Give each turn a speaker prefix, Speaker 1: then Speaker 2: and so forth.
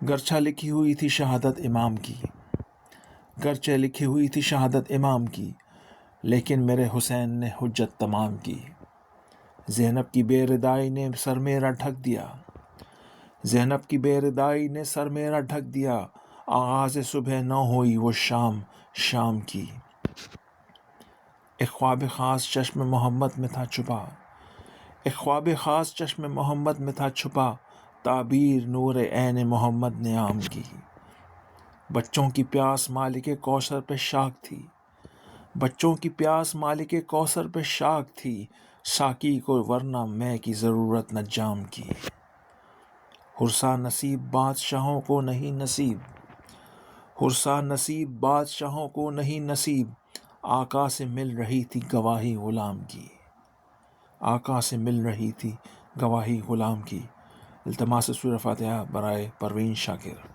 Speaker 1: گرچہ لکھی ہوئی تھی شہادت امام کی، گرچہ لکھی ہوئی تھی شہادت امام کی، لیکن میرے حسین نے حجت تمام کی۔ زینب کی بے ردائی نے سر میرا ڈھک دیا، زینب کی بے ردائی نے سر میرا ڈھک دیا، آغاز صبح نہ ہوئی وہ شام شام کی۔ ایک خواب خاص چشم محمد میں تھا چھپا، ایک خواب خاص چشم محمد میں تھا چھپا، تعبیر نور عین محمد نے عام کی۔ بچوں کی پیاس مالک کوثر پہ شاک تھی، بچوں کی پیاس مالک کوثر پہ شاک تھی، ساقی کو ورنہ میں کی ضرورت نہ جام کی۔ ہرسا نصیب بادشاہوں کو نہیں نصیب، ہرسا نصیب بادشاہوں کو نہیں نصیب، آقا سے مل رہی تھی گواہی غلام کی، آقا سے مل رہی تھی گواہی غلام کی۔ التماس سورہ فاتحہ برائے پروین شاکر۔